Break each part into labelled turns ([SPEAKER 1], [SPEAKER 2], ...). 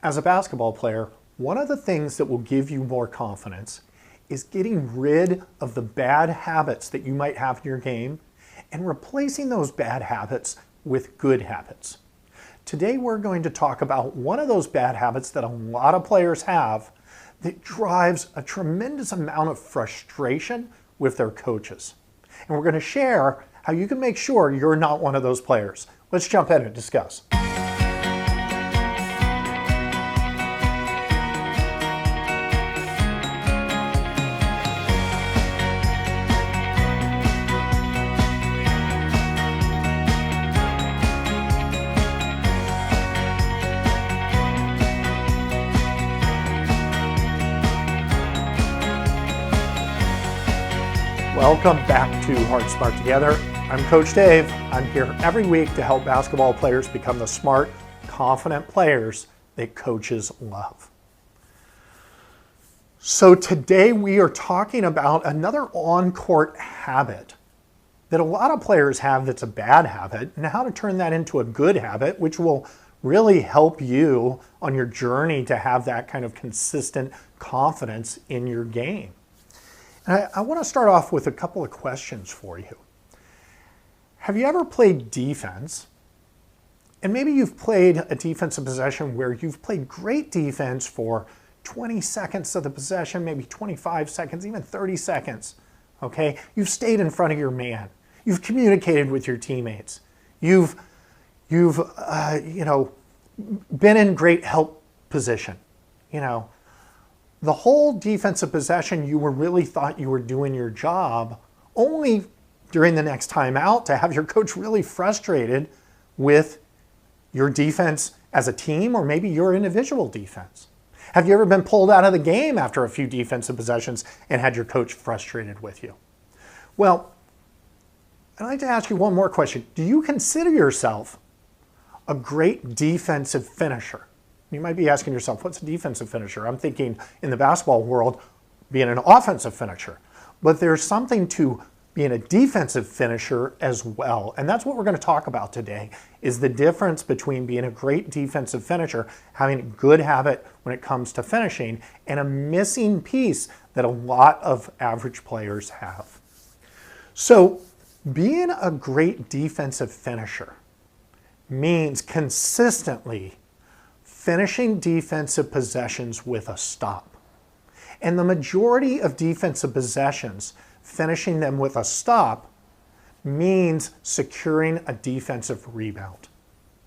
[SPEAKER 1] As a basketball player, one of the things that will give you more confidence is getting rid of the bad habits that you might have in your game and replacing those bad habits with good habits. Today we're going to talk about one of those bad habits that a lot of players have that drives a tremendous amount of frustration with their coaches. And we're going to share how you can make sure you're not one of those players. Let's jump in and discuss. Welcome back to Hard Smart Together. I'm Coach Dave. I'm here every week to help basketball players become the smart, confident players that coaches love. So today we are talking about another on-court habit that a lot of players have that's a bad habit, and how to turn that into a good habit, which will really help you on your journey to have that kind of consistent confidence in your game. I want to start off with a couple of questions for you. Have you ever played defense? And maybe you've played a defensive possession where you've played great defense for 20 seconds of the possession, maybe 25 seconds, even 30 seconds. Okay? You've stayed in front of your man. You've communicated with your teammates. You've been in great help position. The whole defensive possession, you really thought you were doing your job, only during the next timeout to have your coach really frustrated with your defense as a team, or maybe your individual defense. Have you ever been pulled out of the game after a few defensive possessions and had your coach frustrated with you? Well, I'd like to ask you one more question. Do you consider yourself a great defensive finisher? You might be asking yourself, what's a defensive finisher? I'm thinking in the basketball world, being an offensive finisher. But there's something to being a defensive finisher as well. And that's what we're going to talk about today, is the difference between being a great defensive finisher, having a good habit when it comes to finishing, and a missing piece that a lot of average players have. So being a great defensive finisher means consistently finishing defensive possessions with a stop. And the majority of defensive possessions, finishing them with a stop, means securing a defensive rebound.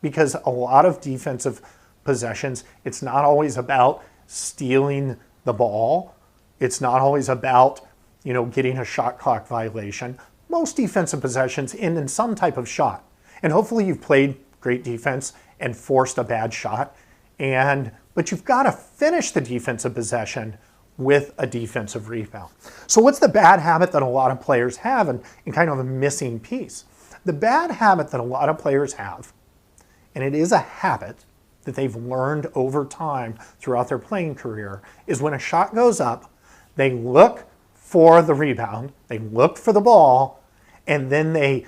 [SPEAKER 1] Because a lot of defensive possessions, it's not always about stealing the ball. It's not always about, getting a shot clock violation. Most defensive possessions end in some type of shot. And hopefully you've played great defense and forced a bad shot. But you've got to finish the defensive possession with a defensive rebound. So what's the bad habit that a lot of players have, and kind of a missing piece? The bad habit that a lot of players have, and it is a habit that they've learned over time throughout their playing career, is when a shot goes up, they look for the rebound, they look for the ball, and then they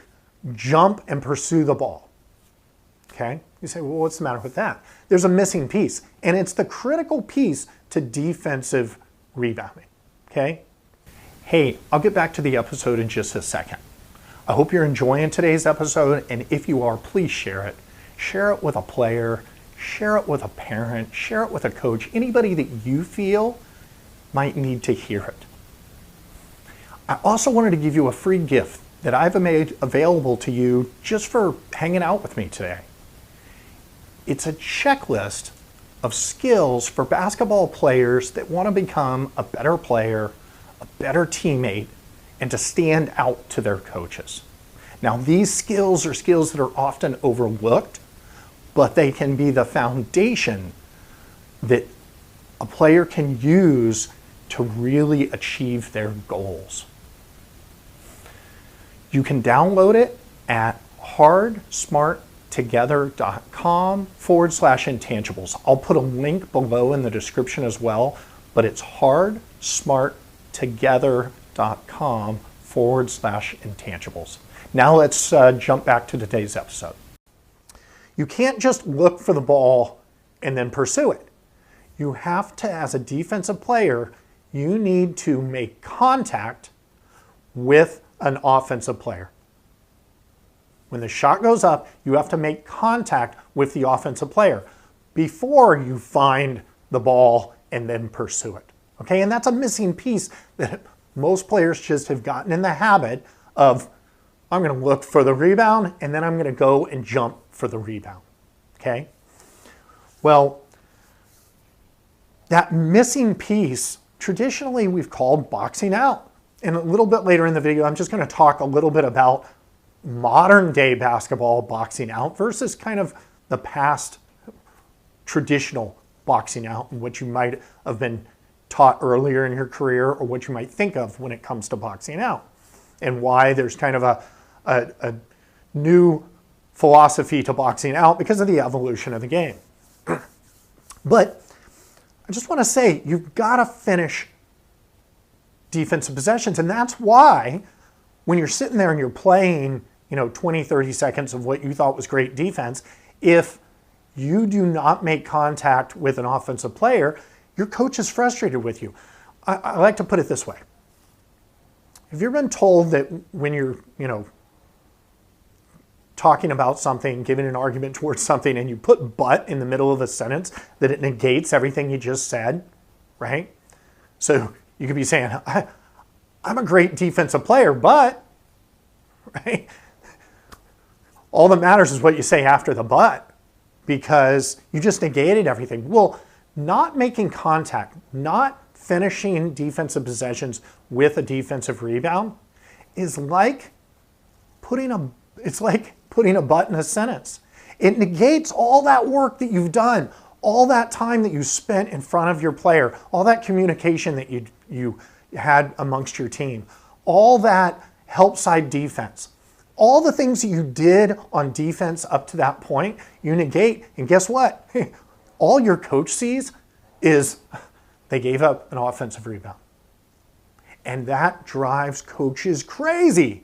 [SPEAKER 1] jump and pursue the ball. Okay? You say, well, what's the matter with that? There's a missing piece, and it's the critical piece to defensive rebounding. Okay? Hey, I'll get back to the episode in just a second. I hope you're enjoying today's episode, and if you are, please share it. Share it with a player, share it with a parent, share it with a coach, anybody that you feel might need to hear it. I also wanted to give you a free gift that I've made available to you just for hanging out with me today. It's a checklist of skills for basketball players that want to become a better player, a better teammate, and to stand out to their coaches. Now, these skills are skills that are often overlooked, but they can be the foundation that a player can use to really achieve their goals. You can download it at hardsmarttogether.com/intangibles. I'll put a link below in the description as well, but it's hardsmarttogether.com/intangibles. Now let's jump back to today's episode. You can't just look for the ball and then pursue it. you have to, as a defensive player, you need to make contact with an offensive player. When the shot goes up, you have to make contact with the offensive player before you find the ball and then pursue it. Okay, and that's a missing piece that most players just have gotten in the habit of, I'm going to look for the rebound and then I'm going to go and jump for the rebound. Okay? Well, that missing piece, traditionally we've called boxing out. And a little bit later in the video, I'm just going to talk a little bit about modern day basketball boxing out versus kind of the past traditional boxing out and what you might have been taught earlier in your career or what you might think of when it comes to boxing out, and why there's kind of a new philosophy to boxing out because of the evolution of the game. But I just want to say, you've got to finish defensive possessions, and that's why when you're sitting there and you're playing, 20, 30 seconds of what you thought was great defense, if you do not make contact with an offensive player, your coach is frustrated with you. I like to put it this way. Have you ever been told that when you're, talking about something, giving an argument towards something, and you put but in the middle of a sentence, that it negates everything you just said, right? So you could be saying, I'm a great defensive player, but, right? All that matters is what you say after the but, because you just negated everything. Well, not making contact, not finishing defensive possessions with a defensive rebound is like putting a but in a sentence. It negates all that work that you've done, all that time that you spent in front of your player, all that communication that you had amongst your team, all that help side defense. All the things that you did on defense up to that point, you negate. And guess what? All your coach sees is they gave up an offensive rebound. And that drives coaches crazy.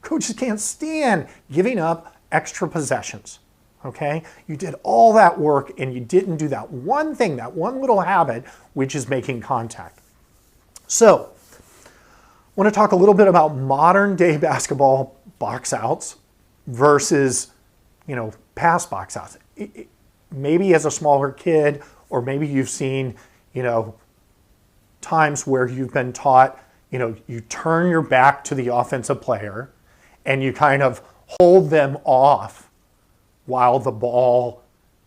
[SPEAKER 1] Coaches can't stand giving up extra possessions. Okay? You did all that work and you didn't do that one thing, that one little habit, which is making contact. So, I want to talk a little bit about modern day basketball box outs versus, past box outs. Maybe as a smaller kid, or maybe you've seen, times where you've been taught, you turn your back to the offensive player and you kind of hold them off while the ball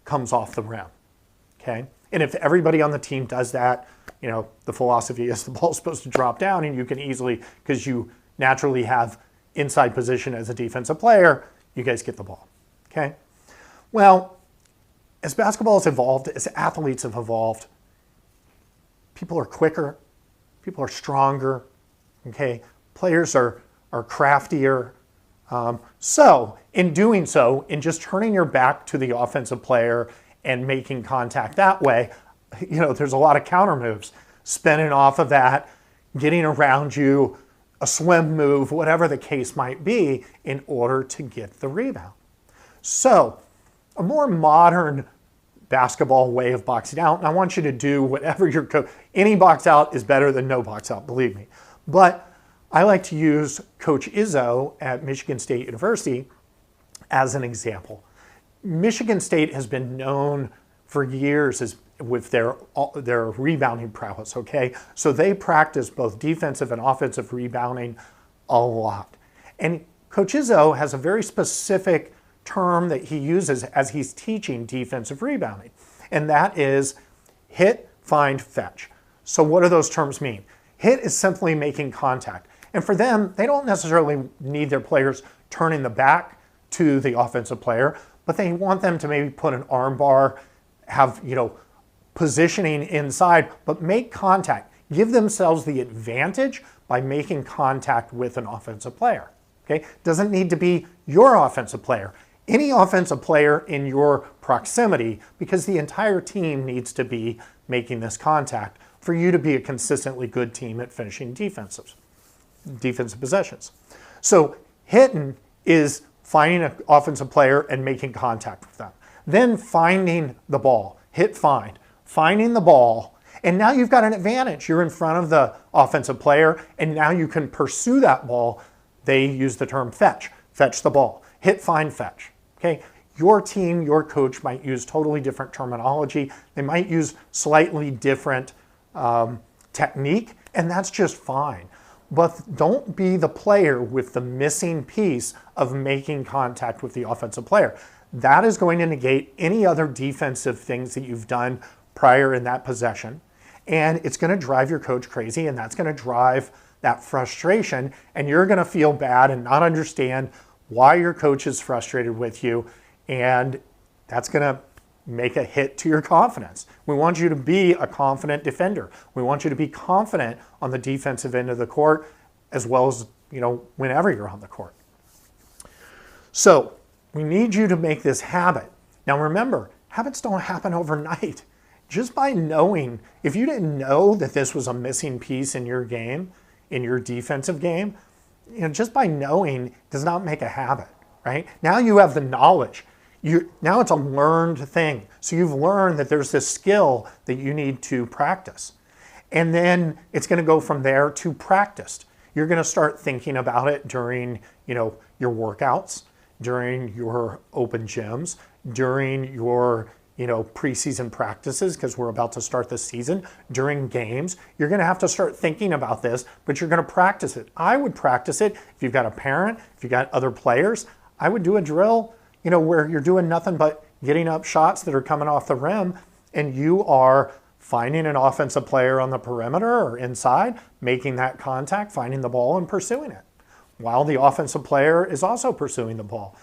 [SPEAKER 1] comes off the rim. Okay? And if everybody on the team does that, the philosophy is the ball's supposed to drop down and you can easily, because you naturally have inside position as a defensive player, you guys get the ball. Okay? Well, as basketball has evolved, as athletes have evolved, people are quicker, people are stronger, okay? Players are craftier. So in doing so, in just turning your back to the offensive player and making contact that way, there's a lot of counter moves. Spinning off of that, getting around you, a swim move, whatever the case might be, in order to get the rebound. So a more modern basketball way of boxing out, and I want you to do whatever your coach, any box out is better than no box out, believe me. But I like to use Coach Izzo at Michigan State University as an example. Michigan State has been known for years with their rebounding prowess, okay? So they practice both defensive and offensive rebounding a lot. And Coach Izzo has a very specific term that he uses as he's teaching defensive rebounding, and that is hit, find, fetch. So what do those terms mean? Hit is simply making contact. And for them, they don't necessarily need their players turning the back to the offensive player, but they want them to maybe put an arm bar, have, positioning inside, but make contact. Give themselves the advantage by making contact with an offensive player. Okay? Doesn't need to be your offensive player. Any offensive player in your proximity, because the entire team needs to be making this contact for you to be a consistently good team at finishing defensive possessions. So hitting is finding an offensive player and making contact with them. Then finding the ball, hit, find, finding the ball, and now you've got an advantage. You're in front of the offensive player, and now you can pursue that ball. They use the term fetch the ball, hit, find, fetch, okay? Your team, your coach might use totally different terminology. They might use slightly different technique, and that's just fine. But don't be the player with the missing piece of making contact with the offensive player. That is going to negate any other defensive things that you've done prior in that possession. And it's going to drive your coach crazy, and that's going to drive that frustration, and you're going to feel bad and not understand why your coach is frustrated with you, and that's going to make a hit to your confidence. We want you to be a confident defender. We want you to be confident on the defensive end of the court, as well as, whenever you're on the court. So we need you to make this habit. Now remember, habits don't happen overnight. Just by knowing, if you didn't know that this was a missing piece in your game, in your defensive game, just by knowing does not make a habit, right? Now you have the knowledge. Now it's a learned thing. So you've learned that there's this skill that you need to practice. And then it's going to go from there to practiced. You're going to start thinking about it during, your workouts, during your open gyms, during your, preseason practices, because we're about to start the season, during games. You're going to have to start thinking about this, but you're going to practice it. I would practice it if you've got a parent, if you've got other players. I would do a drill, where you're doing nothing but getting up shots that are coming off the rim, and you are finding an offensive player on the perimeter or inside, making that contact, finding the ball and pursuing it, while the offensive player is also pursuing the ball.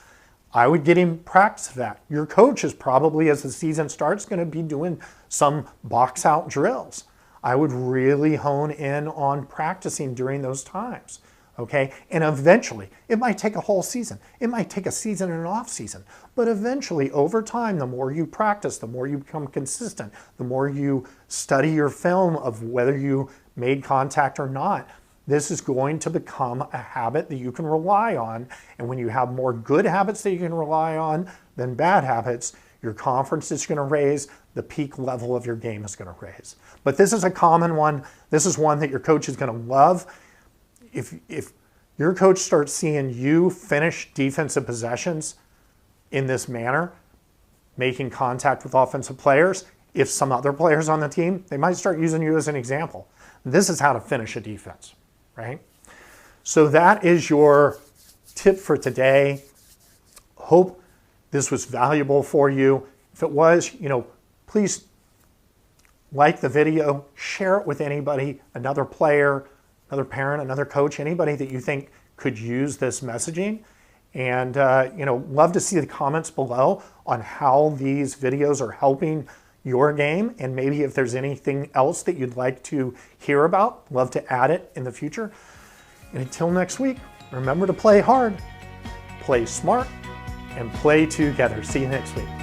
[SPEAKER 1] I would get him practice that. Your coach is probably, as the season starts, going to be doing some box out drills. I would really hone in on practicing during those times, okay? And eventually, it might take a whole season. It might take a season and an off season. But eventually, over time, the more you practice, the more you become consistent, the more you study your film of whether you made contact or not, this is going to become a habit that you can rely on. And when you have more good habits that you can rely on than bad habits, your confidence is going to raise, the peak level of your game is going to raise. But this is a common one. This is one that your coach is going to love. If your coach starts seeing you finish defensive possessions in this manner, making contact with offensive players, if some other players on the team, they might start using you as an example. This is how to finish a defense, right? So that is your tip for today. Hope this was valuable for you. If it was, please like the video, share it with anybody, another player, another parent, another coach, anybody that you think could use this messaging. And, love to see the comments below on how these videos are helping your game. And maybe if there's anything else that you'd like to hear about, love to add it in the future. And until next week, remember to play hard, play smart, and play together. See you next week.